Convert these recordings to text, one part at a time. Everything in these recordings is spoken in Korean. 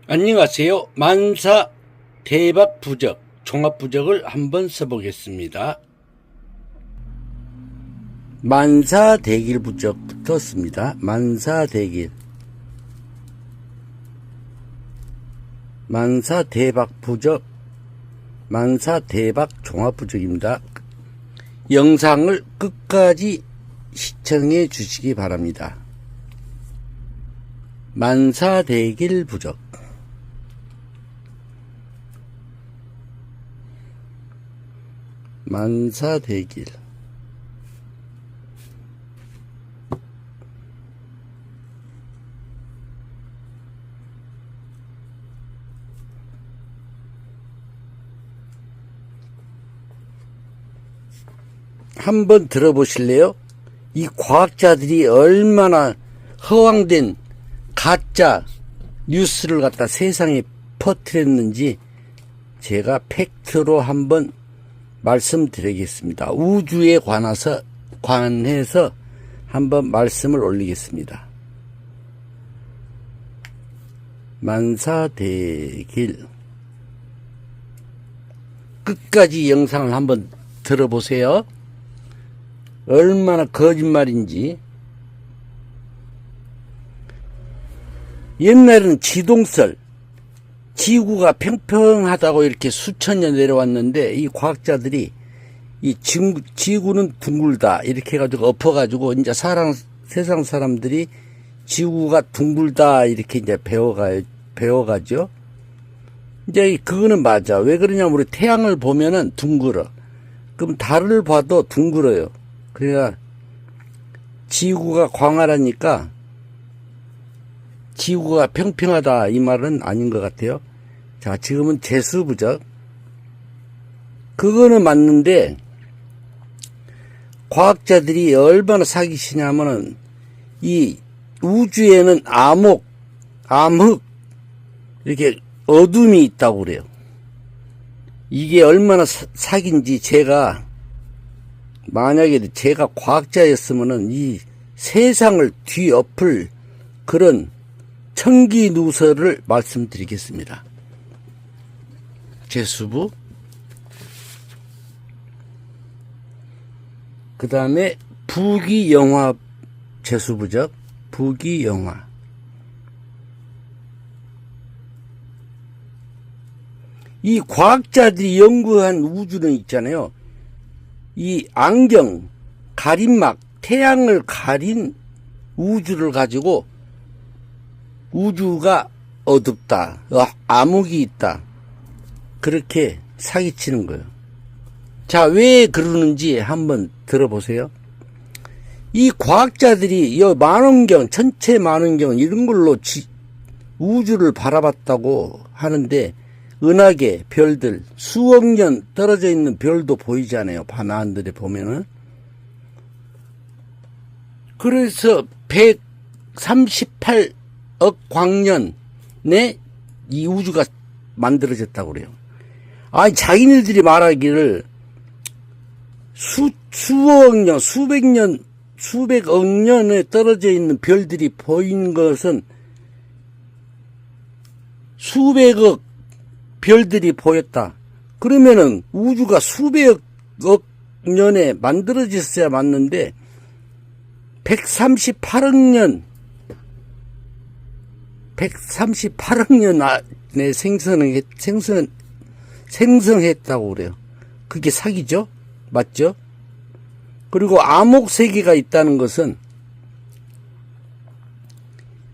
안녕하세요. 만사 대박 부적, 종합 부적을 한번 써보겠습니다. 만사 대길 부적부터 씁니다. 만사 대길, 만사 대박 부적, 만사 대박 종합 부적입니다. 영상을 끝까지 시청해 주시기 바랍니다. 만사 대길 부적, 만사대길. 한번 들어보실래요? 이 과학자들이 얼마나 허황된 가짜 뉴스를 갖다 세상에 퍼뜨렸는지 제가 팩트로 한번 말씀드리겠습니다. 우주에 관해서 한번 말씀을 올리겠습니다. 만사대길, 끝까지 영상을 한번 들어보세요. 얼마나 거짓말인지. 옛날에는 지동설, 지구가 평평하다고 이렇게 수천 년 내려왔는데, 이 과학자들이 이 지구는 둥글다 이렇게 해가지고 엎어가지고 이제 세상 사람들이 지구가 둥글다 이렇게 이제 배워가죠. 이제 그거는 맞아. 왜 그러냐면 우리 태양을 보면은 둥글어. 그럼 달을 봐도 둥글어요. 그러니까 지구가 광활하니까 지구가 평평하다 이 말은 아닌 것 같아요. 자, 지금은 재수부적. 그거는 맞는데 과학자들이 얼마나 사기치냐면은 이 우주에는 암흑 이렇게 어둠이 있다고 그래요. 이게 얼마나 사기인지 만약에 제가 과학자였으면은 이 세상을 뒤엎을 그런 청기 누설을 말씀드리겠습니다. 재수부, 그 다음에 부기영화 재수부적, 부기영화. 이 과학자들이 연구한 우주는 있잖아요. 이 안경, 가림막, 태양을 가린 우주를 가지고 우주가 어둡다, 암흑이 있다, 그렇게 사기치는 거예요. 자, 왜 그러는지 한번 들어보세요. 이 과학자들이 만원경, 천체 만원경 이런 걸로 우주를 바라봤다고 하는데, 은하계, 별들, 수억 년 떨어져 있는 별도 보이잖아요. 밤하늘에 보면은. 그래서 138억 광년에 이 우주가 만들어졌다고 그래요. 아니, 자기네들이 말하기를 수억 년, 수백억 년에 떨어져 있는 별들이 보인 것은 수백억 별들이 보였다. 그러면은 우주가 수백억 년에 만들어졌어야 맞는데 138억 년 안에 생성했다고 그래요. 그게 사기죠? 맞죠? 그리고 암흑 세계가 있다는 것은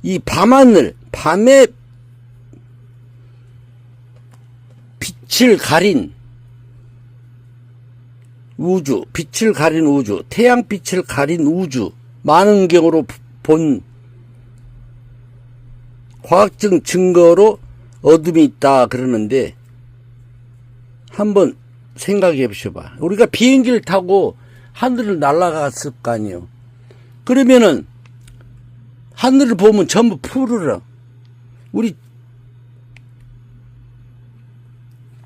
이 밤하늘, 밤에 빛을 가린 우주, 태양빛을 가린 우주, 만원경으로 본 과학적 증거로 어둠이 있다 그러는데, 한번 생각해 보셔봐. 우리가 비행기를 타고 하늘을 날아갔을 거 아니에요. 그러면은 하늘을 보면 전부 푸르러.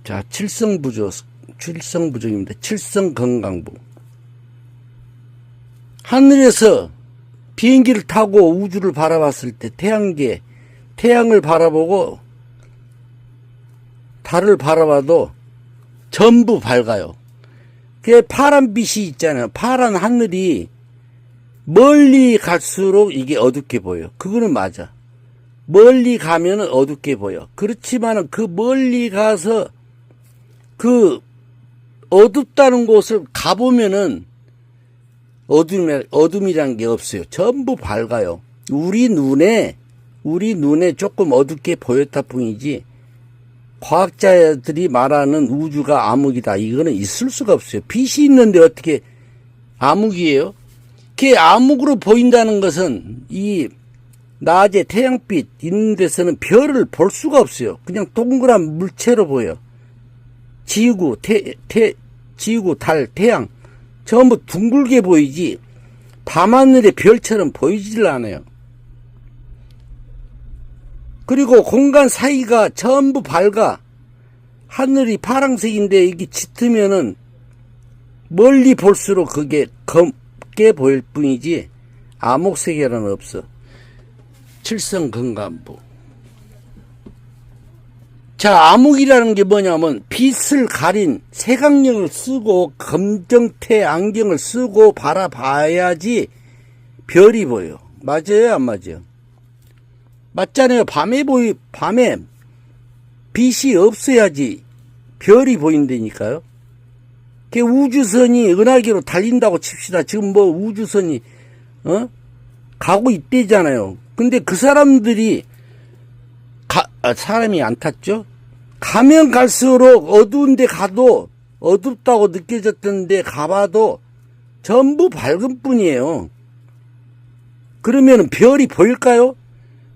자, 칠성부적입니다. 칠성건강부. 하늘에서 비행기를 타고 우주를 바라봤을 때 태양을 바라보고 달을 바라봐도 전부 밝아요. 그 파란빛이 있잖아요. 파란 하늘이 멀리 갈수록 이게 어둡게 보여. 그거는 맞아. 멀리 가면은 어둡게 보여. 그렇지만은 그 멀리 가서 그 어둡다는 곳을 가보면은 어둠이란 게 없어요. 전부 밝아요. 우리 눈에 조금 어둡게 보였다 뿐이지, 과학자들이 말하는 우주가 암흑이다, 이거는 있을 수가 없어요. 빛이 있는데 어떻게 암흑이에요? 그게 암흑으로 보인다는 것은 이 낮에 태양빛 있는 데서는 별을 볼 수가 없어요. 그냥 동그란 물체로 보여. 지구, 지구, 달, 태양 전부 둥글게 보이지 밤하늘의 별처럼 보이질 않아요. 그리고 공간 사이가 전부 밝아. 하늘이 파란색인데 이게 짙으면은 멀리 볼수록 그게 검게 보일 뿐이지 암흑색이라는 없어. 칠성건강부. 자, 암흑이라는 게 뭐냐면 빛을 가린 색안경을 쓰고 검정태 안경을 쓰고 바라봐야지 별이 보여. 맞아요, 안 맞아요? 맞잖아요. 밤에 빛이 없어야지 별이 보인다니까요. 그 우주선이 은하계로 달린다고 칩시다. 지금 뭐 우주선이 가고 있대잖아요. 근데 그 사람들이 사람이 안 탔죠. 가면 갈수록 어두운 데 가도 어둡다고 느껴졌던 데 가봐도 전부 밝은 뿐이에요. 그러면 별이 보일까요?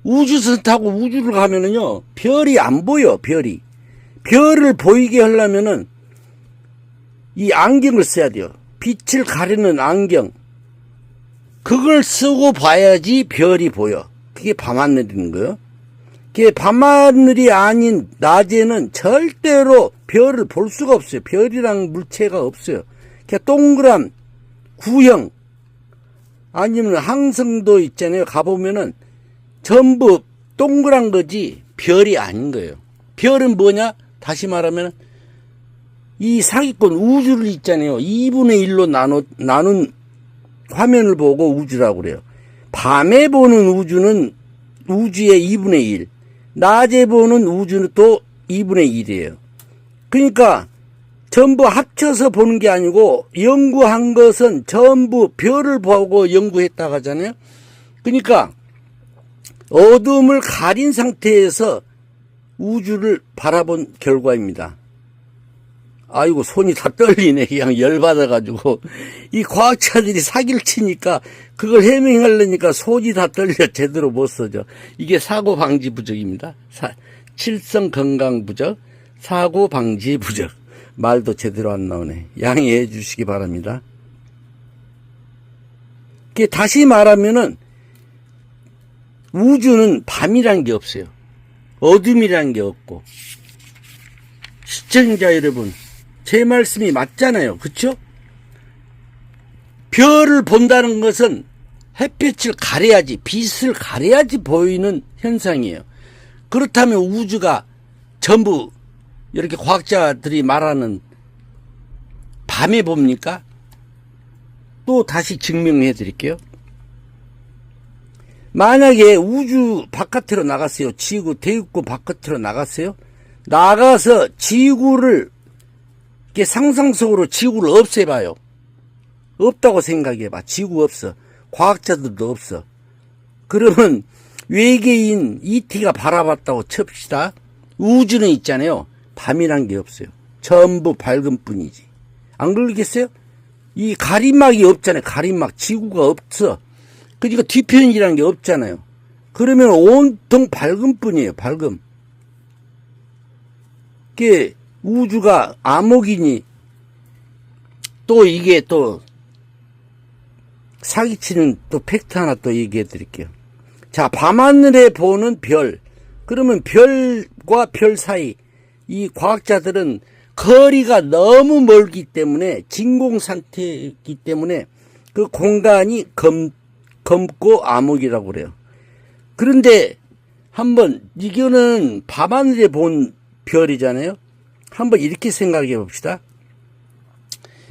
우주선 타고 우주를 가면은요, 별이 안 보여, 별이. 별을 보이게 하려면은 이 안경을 써야 돼요. 빛을 가리는 안경. 그걸 쓰고 봐야지 별이 보여. 그게 밤하늘인 거예요. 그게 밤하늘이 아닌 낮에는 절대로 별을 볼 수가 없어요. 별이랑 물체가 없어요. 그냥 동그란 구형 아니면 항성도 있잖아요. 가보면은 전부 동그란 거지 별이 아닌 거예요. 별은 뭐냐? 다시 말하면 이 사기꾼 우주를 있잖아요. 2분의 1로 나눈 화면을 보고 우주라고 그래요. 밤에 보는 우주는 우주의 2분의 1, 낮에 보는 우주는 또 2분의 1이에요. 그러니까 전부 합쳐서 보는 게 아니고 연구한 것은 전부 별을 보고 연구했다고 하잖아요. 그러니까 어둠을 가린 상태에서 우주를 바라본 결과입니다. 아이고, 손이 다 떨리네. 그냥 열받아가지고. 이 과학자들이 사기를 치니까 그걸 해명하려니까 손이 다 떨려 제대로 못 써져. 이게 사고방지 부적입니다. 칠성건강 부적, 사고방지 부적. 말도 제대로 안 나오네. 양해해 주시기 바랍니다. 다시 말하면은 우주는 밤이란 게 없어요. 어둠이란 게 없고. 시청자 여러분, 제 말씀이 맞잖아요. 그쵸? 별을 본다는 것은 햇빛을 가려야지, 빛을 가려야지 보이는 현상이에요. 그렇다면 우주가 전부 이렇게 과학자들이 말하는 밤에 봅니까? 또 다시 증명해 드릴게요. 만약에 우주 바깥으로 나갔어요. 지구 대극구 바깥으로 나갔어요. 나가서 지구를 이렇게 상상 속으로 지구를 없애봐요. 없다고 생각해봐. 지구 없어. 과학자들도 없어. 그러면 외계인 ET가 바라봤다고 칩시다. 우주는 있잖아요. 밤이란 게 없어요. 전부 밝은 뿐이지. 안 그러겠어요? 이 가림막이 없잖아요. 가림막. 지구가 없어. 그러니까 뒤편이라는 게 없잖아요. 그러면 온통 밝은 뿐이에요. 밝음. 그게 우주가 암흑이니 또 이게 또 사기치는 또 팩트 하나 또 얘기해 드릴게요. 자, 밤하늘에 보는 별. 그러면 별과 별 사이, 이 과학자들은 거리가 너무 멀기 때문에, 진공 상태이기 때문에 그 공간이 검고 암흑이라고 그래요. 그런데 한번 이거는 밤하늘에 본 별이잖아요. 한번 이렇게 생각해 봅시다.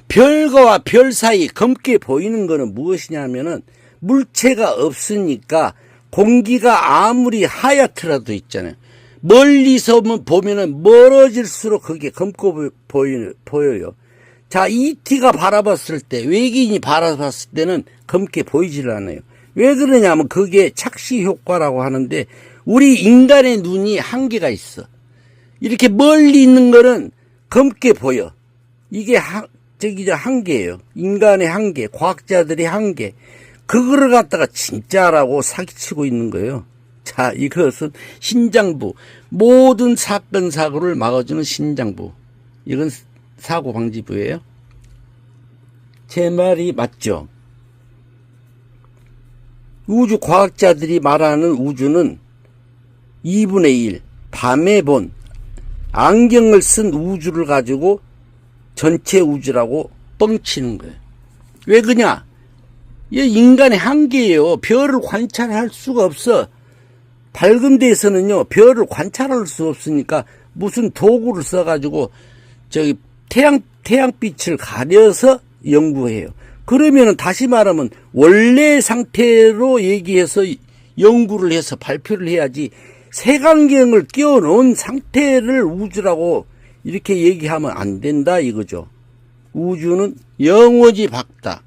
별과 별 사이 검게 보이는 것은 무엇이냐면은 물체가 없으니까 공기가 아무리 하얗더라도 있잖아요. 멀리서 보면은 멀어질수록 그게 검고 보여요. 자, ET가 바라봤을 때, 외계인이 바라봤을 때는 검게 보이질 않아요. 왜 그러냐면 그게 착시 효과라고 하는데 우리 인간의 눈이 한계가 있어. 이렇게 멀리 있는 거는 검게 보여. 이게 한계예요. 인간의 한계, 과학자들의 한계. 그거를 갖다가 진짜라고 사기치고 있는 거예요. 자, 이것은 신장부. 모든 사건, 사고를 막아주는 신장부. 이건 사고방지부예요. 제 말이 맞죠? 우주 과학자들이 말하는 우주는 2분의 1, 밤에 본 안경을 쓴 우주를 가지고 전체 우주라고 뻥치는 거예요. 왜 그러냐? 이게 인간의 한계예요. 별을 관찰할 수가 없어. 밝은 데에서는요, 별을 관찰할 수 없으니까 무슨 도구를 써가지고 저기 태양빛을 가려서 연구해요. 그러면은 다시 말하면 원래 상태로 얘기해서 연구를 해서 발표를 해야지 색안경을 끼워 놓은 상태를 우주라고 이렇게 얘기하면 안 된다 이거죠. 우주는 영원히 밝다.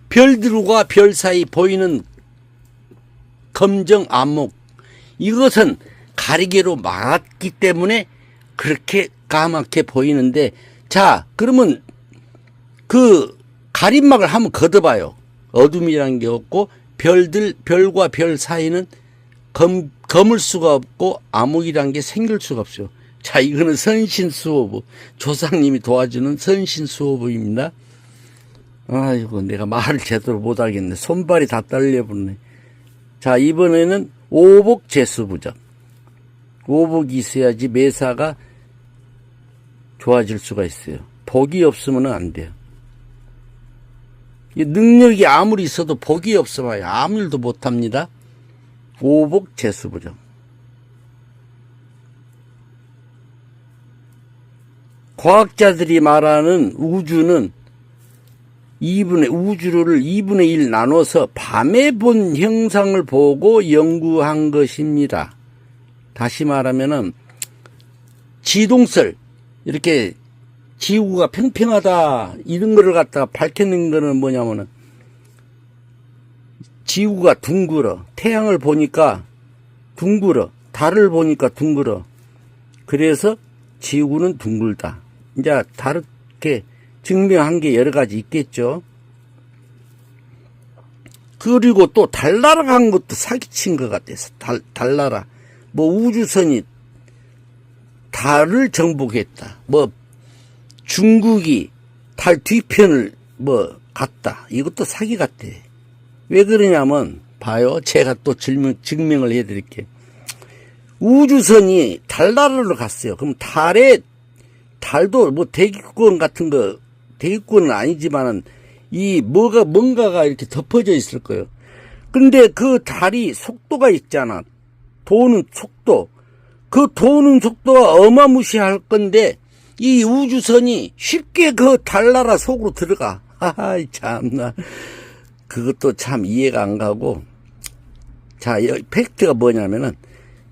별들과 별 사이 보이는 검정 암흑, 이것은 가리개로 막았기 때문에 그렇게 까맣게 보이는데, 자, 그러면 그 가림막을 한번 걷어봐요. 어둠이라는 게 없고 별과 별 사이는 검을 수가 없고 암흑이라는 게 생길 수가 없어요. 자, 이거는 선신수호부, 조상님이 도와주는 선신수호부입니다. 아이고, 내가 말을 제대로 못하겠네. 손발이 다 떨려버리네. 자, 이번에는 오복재수부적. 오복이 있어야지 매사가 좋아질 수가 있어요. 복이 없으면 안 돼요. 능력이 아무리 있어도 복이 없어봐요. 아무 일도 못합니다. 오복재수부적. 과학자들이 말하는 우주는 우주를 2분의 1 나눠서 밤에 본 형상을 보고 연구한 것입니다. 다시 말하면은 지동설, 이렇게 지구가 평평하다 이런 거를 갖다가 밝혀낸 거는 뭐냐면은 지구가 둥글어, 태양을 보니까 둥글어, 달을 보니까 둥글어. 그래서 지구는 둥글다. 이제 다르게 증명한 게 여러 가지 있겠죠. 그리고 또 달나라 간 것도 사기친 것 같아서. 달나라. 뭐 우주선이 달을 정복했다. 뭐 중국이 달 뒤편을 뭐 갔다. 이것도 사기 같대. 왜 그러냐면 봐요. 제가 또 증명을 해드릴게요. 우주선이 달나라로 갔어요. 그럼 달도 뭐 대기권 같은 거, 대기권은 아니지만은 뭔가가 이렇게 덮어져 있을 거예요. 근데 그 달이 속도가 있잖아. 도는 속도. 그 도는 속도가 어마무시할 건데 이 우주선이 쉽게 그 달나라 속으로 들어가. 하하, 참나. 그것도 참 이해가 안 가고. 자, 여기 팩트가 뭐냐면은,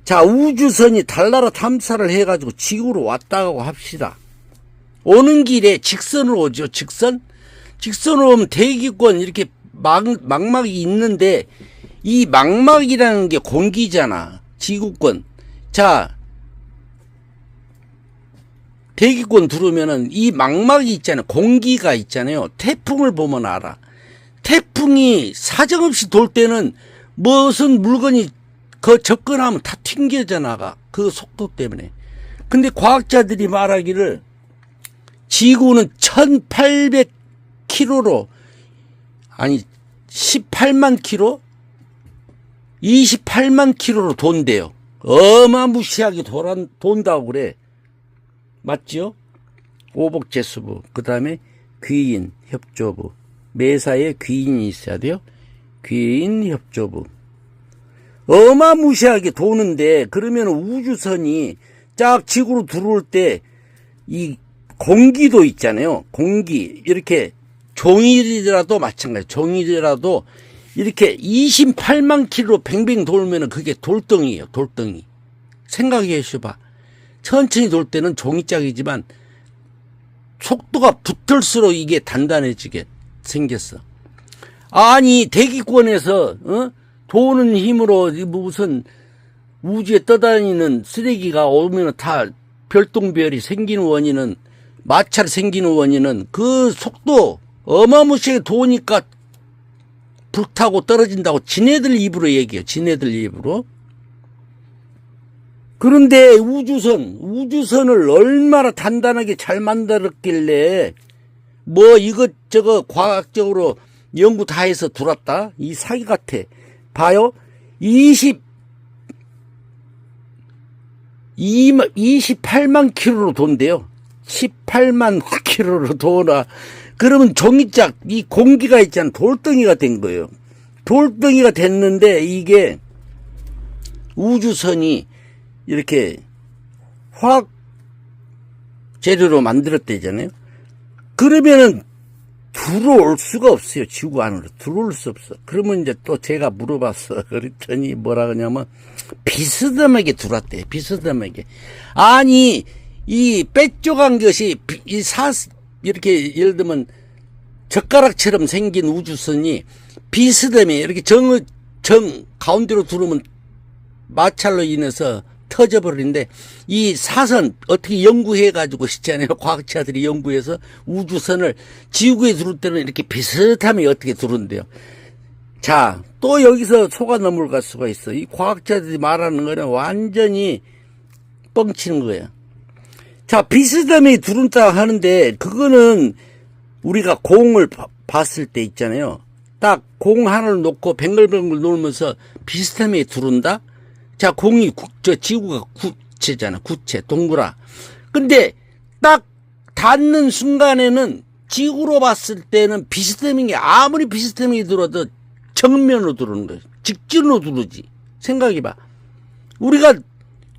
자, 우주선이 달나라 탐사를 해가지고 지구로 왔다고 합시다. 오는 길에 직선으로 오죠. 직선으로 오면 대기권 이렇게 망막이 있는데 이 망막이라는 게 공기잖아. 지구권. 자, 대기권 들어오면은 이 망막이 있잖아요. 공기가 있잖아요. 태풍을 보면 알아. 태풍이 사정없이 돌 때는 무슨 물건이 접근하면 다 튕겨져 나가. 그 속도 때문에. 근데 과학자들이 말하기를 지구는 1800km로, 아니 18만 킬로? 28만 킬로로 돈대요. 어마무시하게 돈다고 그래. 맞죠? 오복재수부. 그 다음에 귀인 협조부. 매사에 귀인이 있어야 돼요. 귀인 협조부. 어마무시하게 도는데, 그러면 우주선이 쫙 지구로 들어올 때 이 공기도 있잖아요. 공기 이렇게 종이라도 마찬가지. 종이라도 이렇게 28만 킬로 뱅뱅 돌면은 그게 돌덩이에요. 돌덩이. 생각해 보셔봐. 천천히 돌 때는 종이짝이지만 속도가 붙을수록 이게 단단해지게 생겼어. 아니 대기권에서 도는 힘으로 무슨 우주에 떠다니는 쓰레기가 오면 다 별똥별이 생기는 원인은, 마찰 생기는 원인은 그 속도 어마무시하게 도니까 불타고 떨어진다고 지네들 입으로 얘기해요. 지네들 입으로. 그런데 우주선을 얼마나 단단하게 잘 만들었길래 뭐 이것저것 과학적으로 연구 다 해서 들어왔다? 이 사기 같아. 봐요. 28만 킬로로 돈대요. 18만 킬로로 도나. 그러면 종이짝, 이 공기가 있잖아. 돌덩이가 된 거예요. 돌덩이가 됐는데 이게 우주선이 이렇게 화학 재료로 만들었대잖아요. 그러면은 들어올 수가 없어요. 지구 안으로 들어올 수 없어. 그러면 이제 또 제가 물어봤어. 그랬더니 뭐라 그러냐면 비스듬하게 들어왔대. 비스듬하게. 아니 이 빼쪽한 것이 이렇게 예를 들면 젓가락처럼 생긴 우주선이 비스듬히 이렇게 정 가운데로 들어오면 마찰로 인해서 터져버리는데, 이 사선 어떻게 연구해가지고 있잖아요. 과학자들이 연구해서 우주선을 지구에 들어올 때는 이렇게 비슷하게 어떻게 들어온대요. 자, 또 여기서 속아 넘어갈 수가 있어. 이 과학자들이 말하는 거는 완전히 뻥치는 거예요. 자, 비스듬히 들어온다 하는데, 그거는 우리가 공을 봤을 때 있잖아요. 딱 공 하나를 놓고 뱅글뱅글 놀면서 비스듬히 들어온다? 자, 공이 지구가 구체잖아. 구체, 동그라. 근데 딱 닿는 순간에는 지구로 봤을 때는 비스듬히, 아무리 비스듬히 들어도 정면으로 들어오는 거예요. 직진으로 들어오지. 생각해봐. 우리가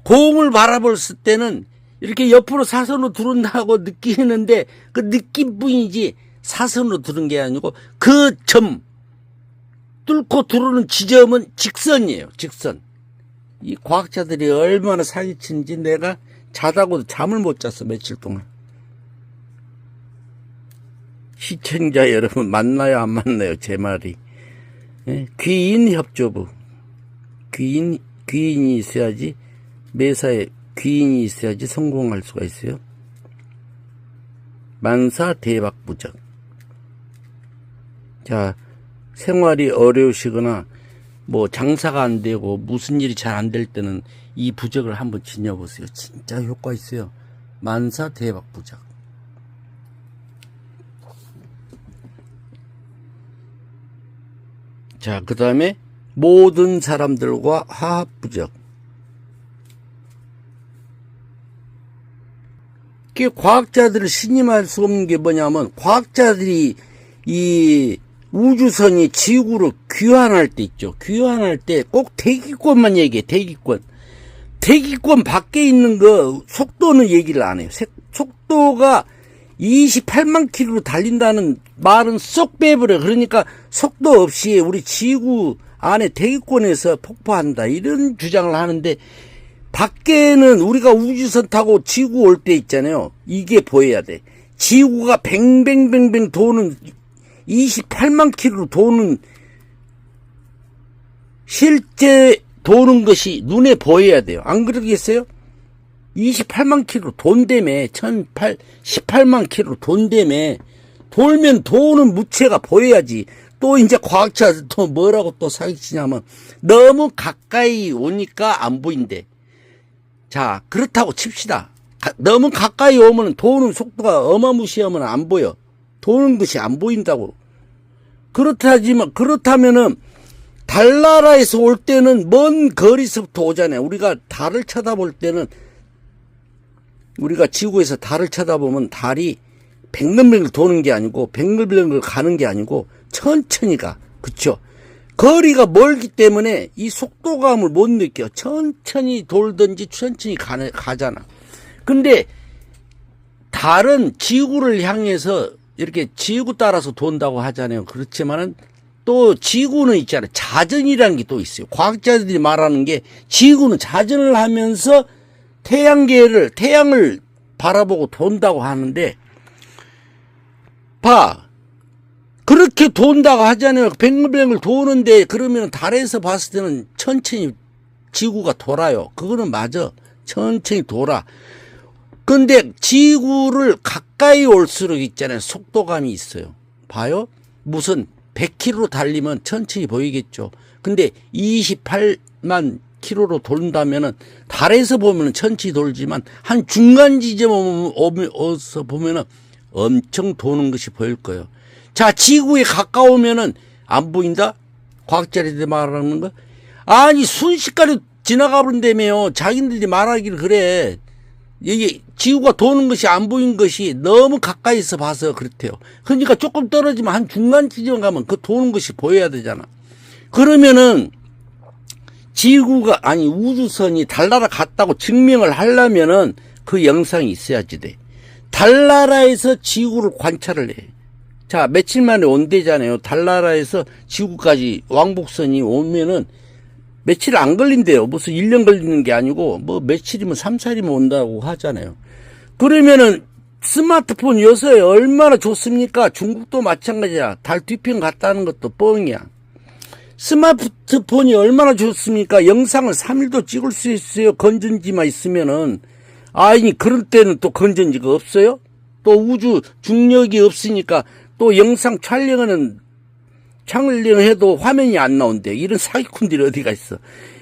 공을 바라봤을 때는 이렇게 옆으로 사선으로 들어온다고 느끼는데 그 느낌뿐이지 사선으로 들은 게 아니고 그 점, 뚫고 들어오는 지점은 직선이에요. 직선. 이 과학자들이 얼마나 사기치는지 내가 자다고도 잠을 못 잤어. 며칠 동안. 시청자 여러분 맞나요 안 맞나요 제 말이. 예? 귀인협조부. 귀인이 있어야지, 매사에 귀인이 있어야지 성공할 수가 있어요. 만사 대박부적. 자, 생활이 어려우시거나 뭐 장사가 안 되고 무슨 일이 잘 안 될 때는 이 부적을 한번 지녀보세요. 진짜 효과 있어요. 만사 대박 부적. 자, 그 다음에 모든 사람들과 화합 부적. 이게 과학자들을 신임할 수 없는 게 뭐냐면, 과학자들이 이 우주선이 지구로 귀환할 때 있죠. 귀환할 때 꼭 대기권만 얘기해. 대기권 밖에 있는 거 속도는 얘기를 안 해요. 속도가 28만 킬로로 달린다는 말은 쏙 빼버려. 그러니까 속도 없이 우리 지구 안에 대기권에서 폭파한다, 이런 주장을 하는데, 밖에는 우리가 우주선 타고 지구 올 때 있잖아요. 이게 보여야 돼. 지구가 뱅뱅뱅뱅 도는 28만 킬로로 도는, 실제 도는 것이 눈에 보여야 돼요. 안 그러겠어요? 28만 킬로 돈다며. 18만 킬로 돈다며. 돌면 도는 무체가 보여야지. 또 이제 과학자들 또 뭐라고 또 사기치냐면, 너무 가까이 오니까 안 보인대. 자, 그렇다고 칩시다. 너무 가까이 오면 도는 속도가 어마무시하면 안 보여. 도는 것이 안 보인다고. 그렇다면은 달나라에서 올 때는 먼 거리서부터 오잖아요. 우리가 달을 쳐다볼 때는, 우리가 지구에서 달을 쳐다보면 달이 뱅글뱅글 도는 게 아니고, 뱅글뱅글 가는 게 아니고 천천히 가. 그쵸? 거리가 멀기 때문에 이 속도감을 못 느껴. 천천히 돌든지 천천히 가잖아. 근데 달은 지구를 향해서 이렇게 지구 따라서 돈다고 하잖아요. 그렇지만은 또 지구는 있잖아요. 자전이라는 게 또 있어요. 과학자들이 말하는 게 지구는 자전을 하면서 태양을 바라보고 돈다고 하는데, 봐. 그렇게 돈다고 하잖아요. 뱅글뱅글 도는데, 그러면 달에서 봤을 때는 천천히 지구가 돌아요. 그거는 맞아. 천천히 돌아. 근데 지구를 가까이 올수록 있잖아요. 속도감이 있어요. 봐요. 무슨 100km로 달리면 천천히 보이겠죠. 근데 28만 킬로로 돈다면은 달에서 보면은 천천히 돌지만 한 중간 지점에 어서 보면은 엄청 도는 것이 보일 거예요. 자, 지구에 가까우면은 안 보인다? 과학자들이 말하는 거? 아니, 순식간에 지나가 버린다며요. 자기들이 말하기를 그래. 이게 지구가 도는 것이 안 보인 것이 너무 가까이서 봐서 그렇대요. 그러니까 조금 떨어지면 한 중간 지점 가면 그 도는 것이 보여야 되잖아. 그러면은 지구가, 아니, 우주선이 달나라 갔다고 증명을 하려면은 그 영상이 있어야지 돼. 달나라에서 지구를 관찰을 해. 자, 며칠 만에 온대잖아요. 달나라에서 지구까지 왕복선이 오면은 며칠 안 걸린대요. 무슨 1년 걸리는 게 아니고 뭐 며칠이면 3, 4일이면 온다고 하잖아요. 그러면은 스마트폰 요새 얼마나 좋습니까? 중국도 마찬가지야. 달 뒤편 갔다는 것도 뻥이야. 스마트폰이 얼마나 좋습니까? 영상을 3일도 찍을 수 있어요. 건전지만 있으면은. 아니, 그럴 때는 또 건전지가 없어요? 또 우주 중력이 없으니까 또 영상 촬영해도 화면이 안 나온대. 이런 사기꾼들이 어디가 있어.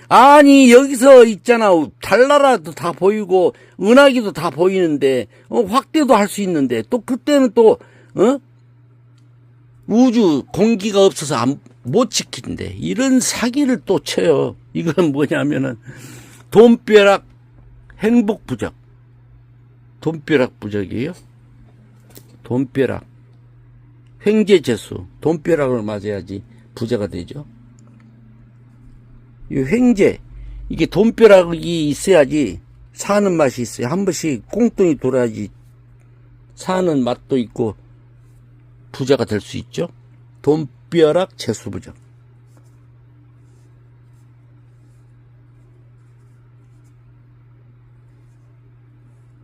아니, 여기서 있잖아. 달나라도 다 보이고 은하기도 다 보이는데 확대도 할 수 있는데 또 그때는 또 우주 공기가 없어서 못 지킨대. 이런 사기를 또 쳐요. 이건 뭐냐면은 돈벼락 행복부적. 돈벼락 부적이에요. 돈벼락 횡재재수. 돈벼락을 맞아야지 부자가 되죠. 이 횡재, 이게 돈벼락이 있어야지 사는 맛이 있어요. 한 번씩 꽁돈이 돌아야지 사는 맛도 있고 부자가 될 수 있죠. 돈벼락 재수부적.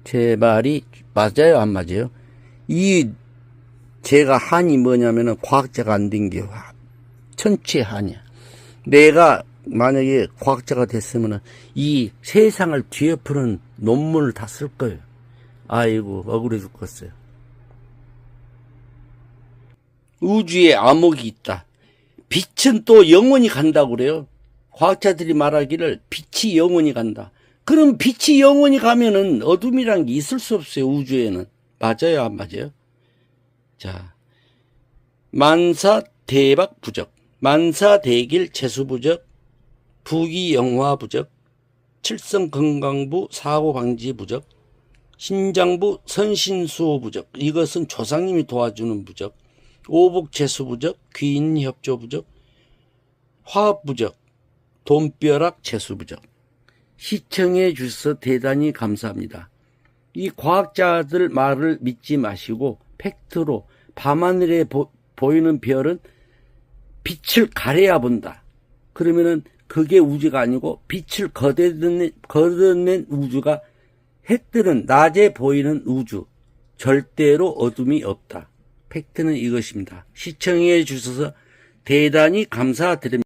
제 말이 맞아요, 안 맞아요? 제가 한이 뭐냐면은 과학자가 안 된 게 천추의 한이야. 내가 만약에 과학자가 됐으면은 이 세상을 뒤엎는 논문을 다 쓸 거예요. 아이고, 억울해 죽겠어요. 우주에 암흑이 있다. 빛은 또 영원히 간다고 그래요. 과학자들이 말하기를 빛이 영원히 간다. 그럼 빛이 영원히 가면은 어둠이란 게 있을 수 없어요. 우주에는. 맞아요, 안 맞아요? 자, 만사 대박 부적, 만사 대길 재수부적, 부귀영화 부적, 칠성 건강부 사고 방지 부적, 신장부 선신수호 부적. 이것은 조상님이 도와주는 부적. 오복 재수 부적, 귀인 협조 부적, 화합 부적, 돈벼락 재수 부적. 시청해 주셔서 대단히 감사합니다. 이 과학자들 말을 믿지 마시고 팩트로 밤하늘에 보이는 별은 빛을 가려야 본다. 그러면은 그게 우주가 아니고 빛을 걷어낸 우주가, 해 뜨는 낮에 보이는 우주, 절대로 어둠이 없다. 팩트는 이것입니다. 시청해 주셔서 대단히 감사드립니다.